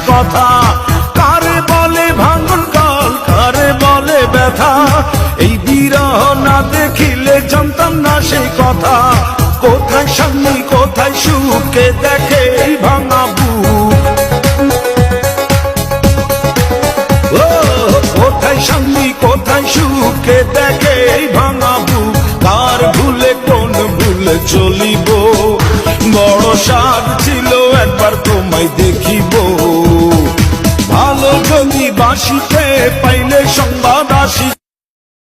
কথা। কারে বলে ভাঙন কাল, কারে বলে ব্যথা, এই বিরহ না দেখিলে জানতাম না সেই কথা। কোথায় শান্তি কোথায় সুখে দেখে এই ভাঙা বুক, কোথায় শান্তি কোথায় সুখে দেখে এই ভাঙা বুক। কার ভুলে কোন ভুলে চলিব, বড় সাধ ছিল একবার তোমায় দেখিব। ভালো যদি বাসিতে পাইলে সংবাদ